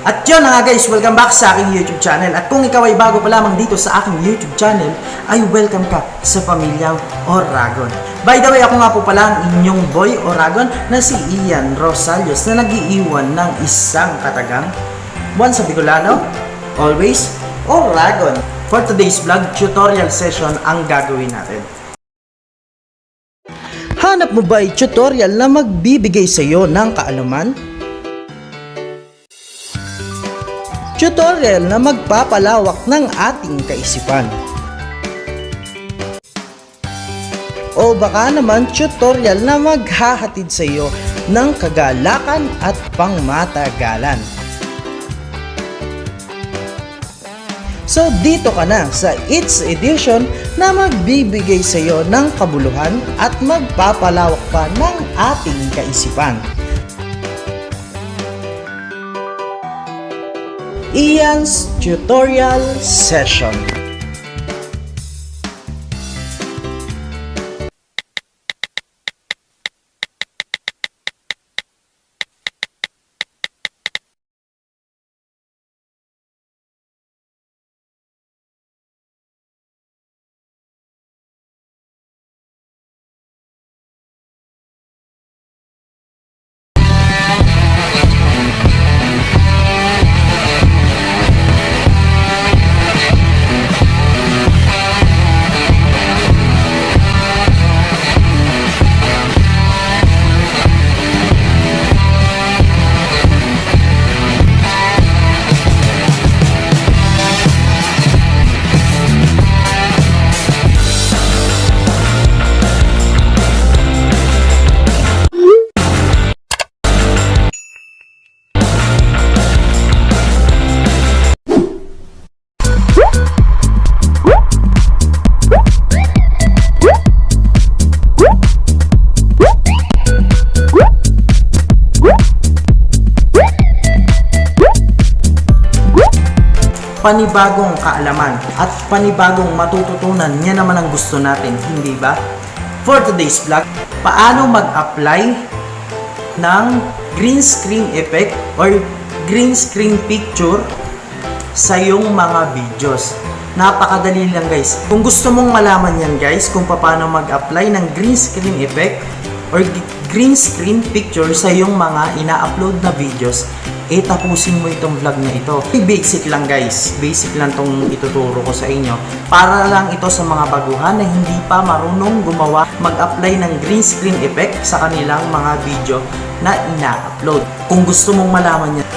At yun na nga guys, welcome back sa aking YouTube channel. At kung ikaw ay bago pa lamang dito sa aking YouTube channel, ay welcome ka sa pamilyang Oragon. By the way, ako nga po pala ang inyong boy Oragon na si Ian Rosallos na nag-iiwan ng isang katagang once sa Bicolano, always Oragon. For today's vlog, tutorial session ang gagawin natin. Hanap mo ba ay tutorial na magbibigay sa iyo ng kaalaman? Tutorial na magpapalawak ng ating kaisipan. O baka naman tutorial na maghahatid sa iyo ng kagalakan at pangmatagalan. So dito ka na sa It's Edition na magbibigay sa iyo ng kabuluhan at magpapalawak pa ng ating kaisipan. Ian's Tutorial Session. Panibagong kaalaman at panibagong matututunan, yan naman ang gusto natin, hindi ba? For today's vlog, paano mag-apply ng green screen effect or green screen picture sa iyong mga videos. Napakadali lang guys. Kung gusto mong malaman yan guys, kung paano mag-apply ng green screen effect or green screen picture sa iyong mga ina-upload na videos, tapusin mo itong vlog na ito. Basic lang guys, basic lang itong ituturo ko sa inyo para lang ito sa mga baguhan na hindi pa marunong gumawa, mag-apply ng green screen effect sa kanilang mga video na ina-upload. Kung gusto mong malaman yan,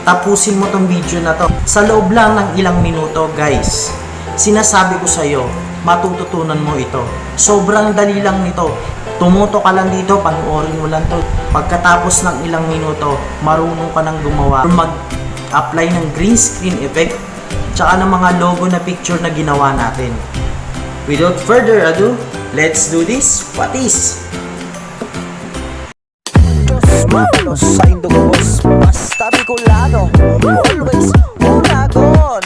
tapusin mo itong video na to sa loob lang ng ilang minuto guys. Sinasabi ko sa iyo, matututunan mo ito. Sobrang dali lang nito. Tumuto ka lang dito, panoorin mo lang to. Pagkatapos ng ilang minuto, marunong ka nang gumawa or mag-apply ng green screen effect tsaka ng mga logo na picture na ginawa natin. Without further ado, let's do this. What is? Malos sa Indogos, basta Bicolano, always Oragon.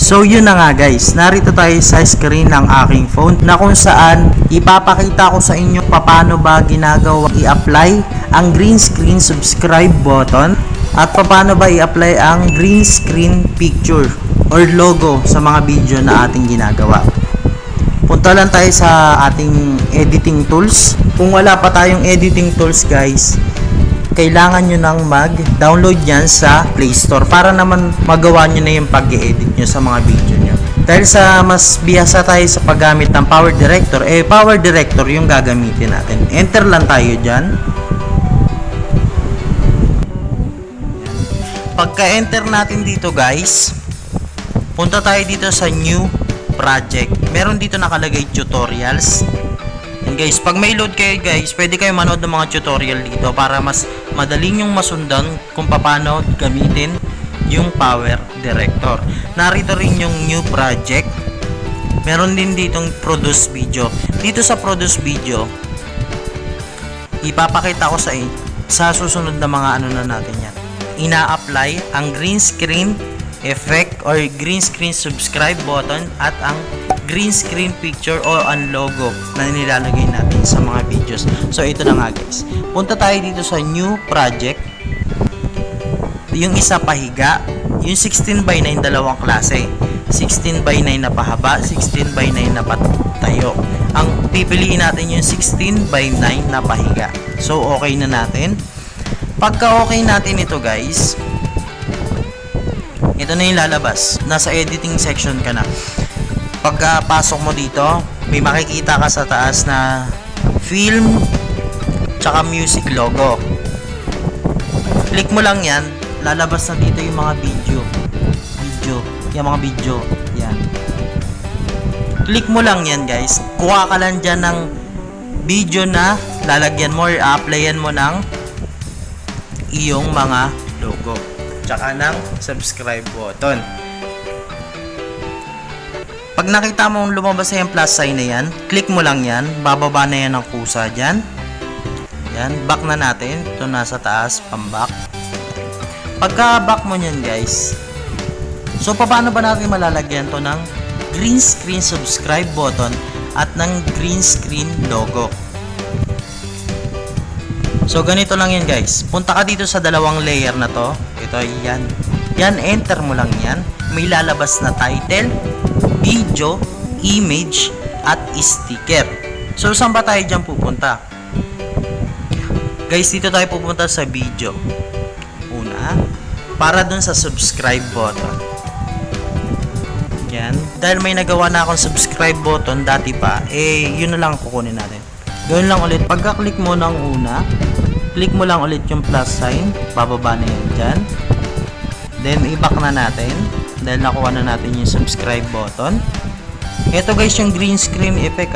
So yun na nga guys, narito tayo sa screen ng aking phone na kung saan ipapakita ko sa inyo paano ba ginagawa i-apply ang green screen subscribe button at paano ba i-apply ang green screen picture or logo sa mga video na ating ginagawa. Punta lang tayo sa ating editing tools. Kung wala pa tayong editing tools guys, kailangan nyo nang mag-download yan sa Play Store para naman magawa nyo na yung pag-edit nyo sa mga video nyo. Dahil sa mas bihasa tayo sa paggamit ng Power Director, Power Director yung gagamitin natin. Enter lang tayo dyan. Pagka-enter natin dito guys, punta tayo dito sa New Project. Meron dito nakalagay Tutorials. And guys, pag may load kayo guys, pwede kayo manood ng mga tutorial dito para mas madaling yung masundan kung paano gamitin yung Power Director. Narito rin yung New Project. Meron din ditong Produce Video. Dito sa Produce Video, ipapakita ko sa susunod na mga ano na natin yan. Ina-apply ang green screen effect or green screen subscribe button at ang green screen picture o ang logo na nilalagay natin sa mga videos. So ito na nga guys, punta tayo dito sa new project. Yung isa pahiga, yung 16 by 9 dalawang klase, 16 by 9 na pahaba, 16 by 9 na patayo. Ang pipiliin natin yung 16 by 9 na pahiga. So okay na natin. Pagka okay natin ito guys, ito na yung lalabas. Nasa editing section ka na. Pagka pasok mo dito, may makikita ka sa taas na film tsaka music logo. Click mo lang yan, lalabas na dito yung mga video. Yung mga video. Yan. Click mo lang yan guys. Kuha ka lang dyan ng video na lalagyan mo or applyan mo ng iyong mga logo. Tsaka ng subscribe button. Pag nakita mo lumabas na yung plus sign na yan, click mo lang yan, bababa na yan ng kusa dyan. Yan, back na natin. Ito nasa taas, pang-back. Pagka back mo yan guys, so paano ba natin malalagyan to ng green screen subscribe button at ng green screen logo? So ganito lang yan guys, punta ka dito sa dalawang layer na to. Ito yan, enter mo lang yan. May lalabas na title, video, image, at sticker. So saan ba tayo dyan pupunta? Guys, dito tayo pupunta sa video. Una, para dun sa subscribe button. Yan. Dahil may nagawa na akong subscribe button dati pa, yun na lang kukunin natin. Gawin lang ulit. Pagka-click mo ng una, click mo lang ulit yung plus sign. Bababa na yan dyan. Then, i-back na natin. Dahil nakuha na natin yung subscribe button. Ito guys, yung green screen effect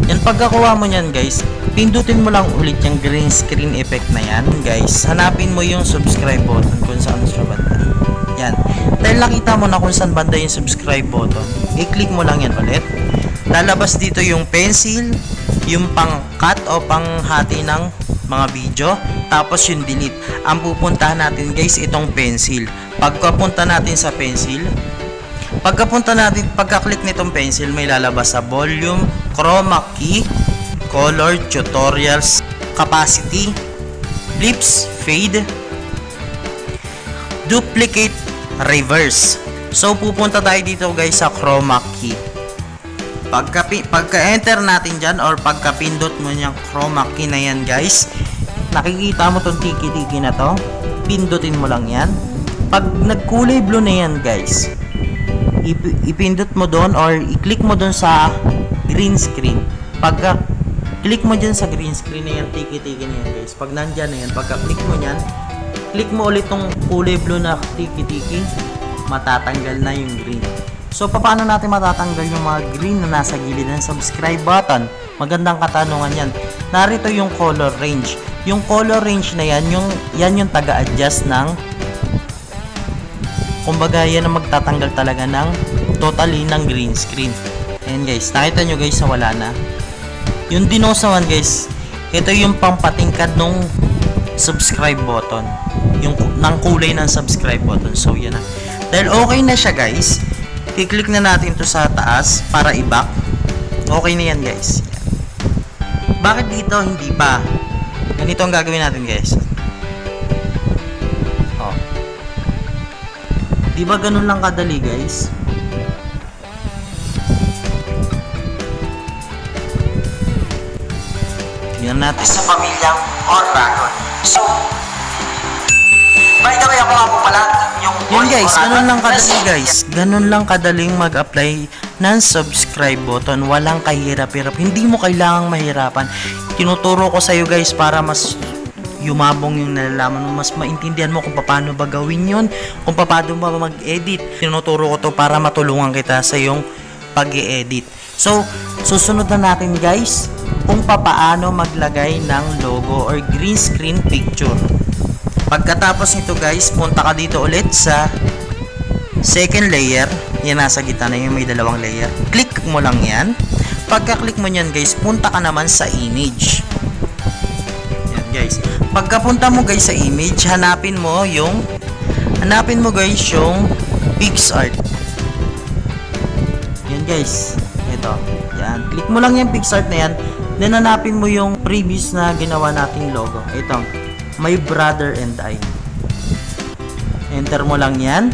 Yan, pagkakuha mo yan guys, pindutin mo lang ulit yung green screen effect na yan guys. Hanapin mo yung subscribe button kung saan siya banda. Yan. Dahil nakita mo na kung saan banda yung subscribe button, i-click mo lang yan ulit. Lalabas dito yung pencil, yung pang-cut o pang-hati ng mga video, tapos yung delete. Ang pupuntahan natin guys, itong pencil. Pagkapunta natin sa pencil, pagka-click nitong pencil, may lalabas sa volume, chroma key, color, tutorials, capacity, blips, fade, duplicate, reverse. So pupunta tayo dito guys sa chroma key. Pagka-enter natin dyan or pagka-pindot mo yung chroma key na yan guys, nakikita mo tong tiki-tiki na to, pindutin mo lang yan. Pag nagkulay blue na yan guys, ipindot mo doon or i-click mo doon sa green screen. Pagka-click mo dyan sa green screen na yan, tiki-tiki na yan guys, pag nandyan na yan, pagka-click mo yan, click mo ulit tong kulay blue na tiki-tiki, matatanggal na yung green. So, paano natin matatanggal yung mga green na nasa gilid ng subscribe button? Magandang katanungan yan. Narito yung color range. Yung color range na yan, yung taga-adjust ng, kumbaga yan ang magtatanggal talaga ng totally ng green screen. Ayan guys, nakita nyo guys na wala na. Yung dinos naman guys, ito yung pampatingkad nung subscribe button. Yung ng kulay ng subscribe button. So, yan na. Dahil okay na siya guys, i-click na natin to sa taas para i-back. Okay na yan guys. Bakit dito hindi pa? Ganito ang gagawin natin guys. Di ba ganun lang kadali guys? Tingnan natin sa pamilyang Dragon. So, by the way, ako nga po pala yun guys, ganun lang kadali guys. Ganun lang kadaling mag-apply ng subscribe button. Walang kahirap-hirap. Hindi mo kailangang mahirapan. Tinuturo ko sa iyo guys para mas yumabong yung nalalaman mo, mas maintindihan mo kung paano ba gawin yun, kung paano ba mag-edit. Tinuturo ko to para matulungan kita sa yung pag-i-edit. So, susunod na natin guys kung paano maglagay ng logo or green screen picture. Pagkatapos nito guys, punta ka dito ulit sa second layer. Yan, nasa gitna na yung may dalawang layer. Click mo lang yan. Pagka-click mo yan guys, punta ka naman sa image. Yan guys. Pagkapunta mo guys sa image, hanapin mo guys yung PixArt. guys. Ito. Yan. Click mo lang yung PixArt na yan. Then hanapin mo yung previous na ginawa nating logo. Ito. My Brother and I. Enter mo lang yan.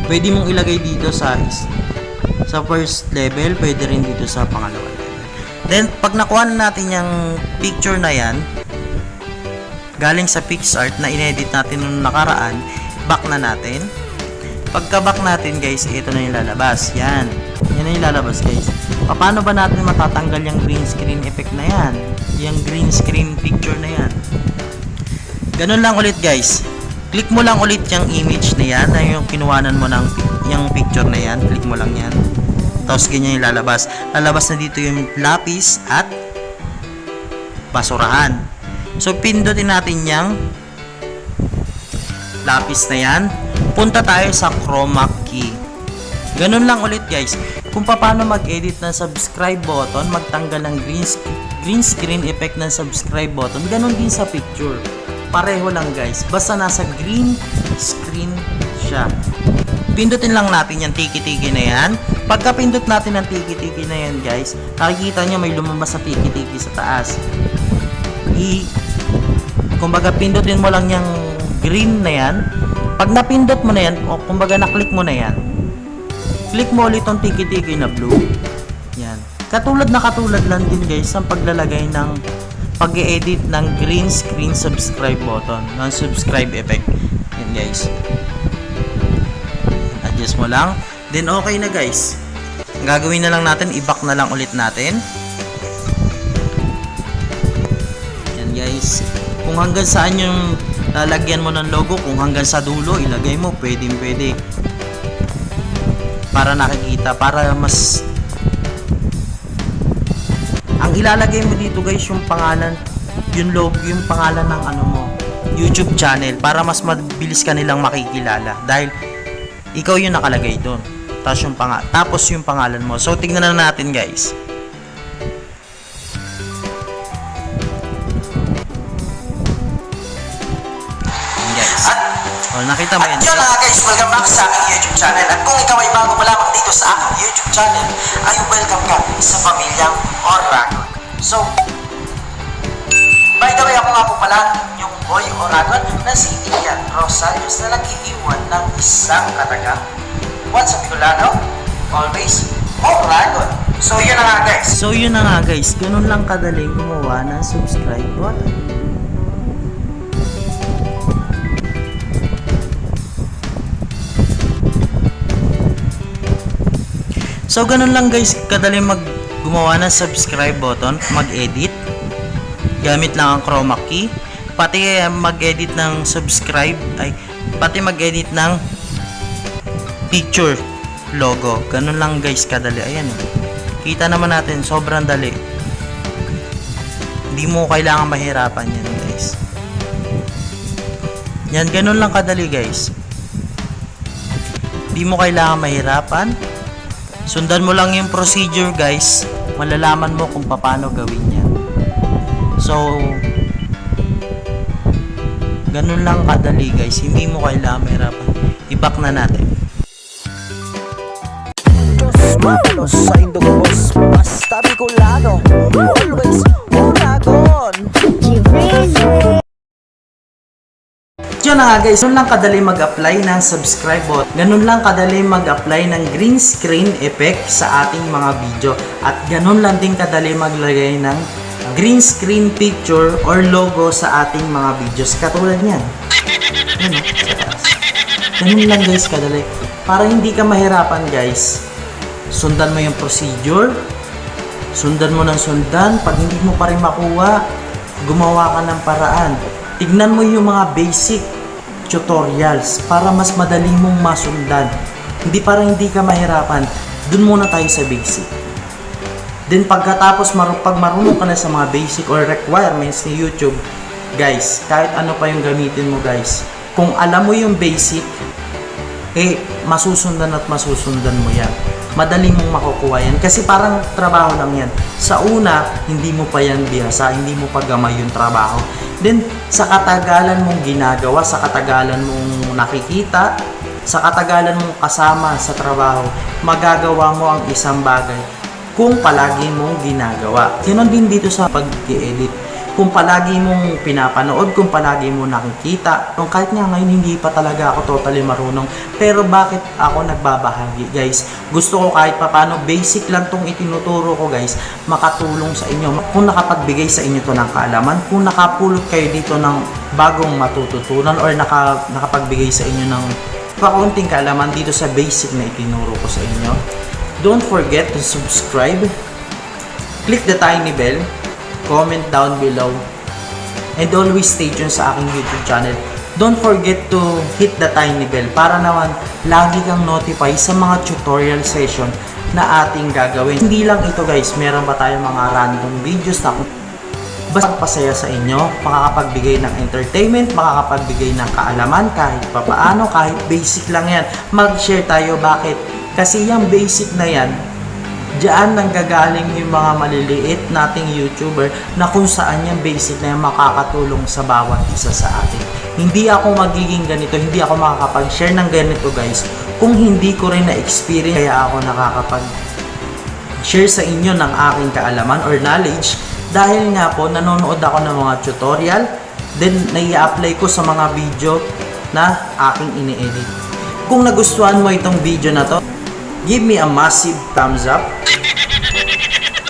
Pwede mong ilagay dito sa first level. Pwede rin dito sa pangalawa level. Then, pag nakuha na natin yung picture na yan, galing sa PixArt na inedit natin nung nakaraan, back na natin. Pagka back natin guys, ito na yung lalabas. Yan. Yan na yung lalabas guys. Paano ba natin matatanggal yung green screen effect na yan? Yung green screen picture na yan. Ganun lang ulit guys. Click mo lang ulit yung image na yan, na yung kinuwanan mo ng yung picture na yan. Click mo lang yan. Tapos ganyan yung lalabas. Lalabas na dito yung lapis at basurahan. So, pindutin natin yung lapis na yan. Punta tayo sa chroma key. Ganun lang ulit guys. Kung paano mag-edit ng subscribe button, magtanggal ng green screen effect ng subscribe button, ganun din sa picture. Pareho lang guys. Basta nasa green screen siya. Pindutin lang natin yung tiki-tiki na yan. Pagka pindot natin ang tiki-tiki na yan guys, nakikita nyo may lumabas sa tiki-tiki sa taas. Kumbaga pindutin mo lang yung green na yan. Pag napindot mo na yan, o kumbaga na-click mo na yan, click mo ulit yung tiki-tiki na blue. Yan. Katulad lang din guys ang paglalagay ng pag-edit ng green screen subscribe button, ng subscribe effect. Yan guys. Adjust mo lang. Then okay na guys. Ang gagawin na lang natin, i-back na lang ulit natin. Yan guys. Kung hanggang saan yung lalagyan mo ng logo, kung hanggang sa dulo, ilagay mo, pwede. Para nakikita, para mas... Ang ilalagay mo dito guys, yung pangalan, yung logo, yung pangalan ng ano mo, YouTube channel, para mas mabilis ka nilang makikilala. Dahil, ikaw yung nakalagay doon. Tapos yung pangalan mo. So, tignan na natin guys. Nakita mo yan. At yun na nga guys, welcome back sa aking YouTube channel. At kung ikaw ay bago pa lamang dito sa aking YouTube channel, ay welcome ka sa pamilyang Oragon. So, by the way, ako nga po pala yung boy Oragon na si inyong Rosallos na nag-iiwan ng isang katagang once a Bicolano, always Oragon. So, yun na nga guys. Ganun lang kadaling gumawa ng subscribe button. So, ganun lang guys, kadali gumawa ng subscribe button, mag-edit, gamit lang ang chroma key, pati mag-edit ng pati mag-edit ng picture, logo. Ganun lang guys, kadali. Ayan, kita naman natin, sobrang dali. Hindi mo kailangan mahirapan yan guys. Yan, ganun lang kadali guys. Hindi mo kailangan mahirapan. Sundan mo lang yung procedure guys, malalaman mo kung paano gawin yan. So, ganun lang kadali guys, hindi mo kailangan mahirapan. I-back na natin. Malos sa indong boss, basta Bicolano, always Oragon. Yun na nga guys, ganun lang kadali mag-apply ng subscribe button. Ganun lang kadali mag-apply ng green screen effect sa ating mga video. At ganun lang din kadali maglagay ng green screen picture or logo sa ating mga videos. Katulad niyan. Ganun lang guys kadali. Para hindi ka mahirapan guys, sundan mo yung procedure. Sundan mo ng sundan. Pag hindi mo pa rin makuha, gumawa ka ng paraan. Tignan mo yung mga basic tutorials para mas madali mong masundan. Para hindi ka mahirapan, dun muna tayo sa basic. Then pagkatapos, pag marunong ka na sa mga basic or requirements ni YouTube, guys, kahit ano pa yung gamitin mo guys, kung alam mo yung basic, masusundan at masusundan mo yan. Madali mong makukuha yan. Kasi parang trabaho lang yan. Sa una, hindi mo pa yan bihasa, hindi mo pa gamay yung trabaho. Then, sa katagalan mong ginagawa, sa katagalan mong nakikita, sa katagalan mong kasama sa trabaho, magagawa mo ang isang bagay kung palagi mong ginagawa. Ganon din dito sa pag-edit. Kung palagi mong pinapanood, kung palagi mo nakikita, kahit nga ngayon hindi pa talaga ako totally marunong, pero bakit ako nagbabahagi guys? Gusto ko kahit papano, basic lang tong itinuturo ko guys, makatulong sa inyo. Kung nakapagbigay sa inyo to ng kaalaman, kung nakapulot kayo dito ng bagong matututunan or nakapagbigay sa inyo ng kaunting kaalaman dito sa basic na itinuro ko sa inyo, don't forget to subscribe, click the tiny bell, comment down below, and always stay tuned sa aking YouTube channel. Don't forget to hit the tiny bell para naman lagi kang notify sa mga tutorial session na ating gagawin. Hindi lang ito guys, meron pa tayong mga random videos na basta pasaya sa inyo, makakapagbigay ng entertainment, makakapagbigay ng kaalaman kahit papaano, kahit basic lang yan. Mag-share tayo, bakit? Kasi yung basic na yan, diyan nanggagaling yung mga maliliit nating YouTuber na kung saan yung basic na yung makakatulong sa bawat isa sa atin. Hindi ako magiging ganito, hindi ako makakapag-share ng ganito guys kung hindi ko rin na-experience. Kaya ako nakakapag-share sa inyo ng aking kaalaman or knowledge dahil nga po nanonood ako ng mga tutorial, then nai-apply ko sa mga video na aking ini-edit. Kung nagustuhan mo itong video na to, give me a massive thumbs up.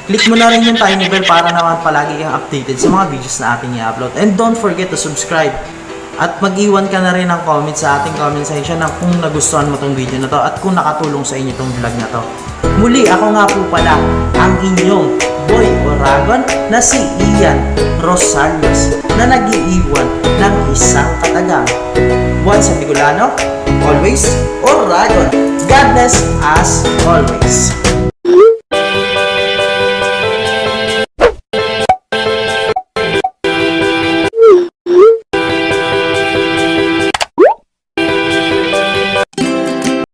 Click mo na rin yung tiny bell para naman palagi kang updated sa mga videos na ating i-upload. And don't forget to subscribe. At mag-iwan ka na rin ng comment sa ating comment section na kung nagustuhan mo tong video na to at kung nakatulong sa inyo tong vlog na to. Muli, ako nga po pala ang inyong boy Oragon na si Ian Rosallos na nag-iiwan ng isang katagang. Once a Bicolano, always Oragon. God bless as always.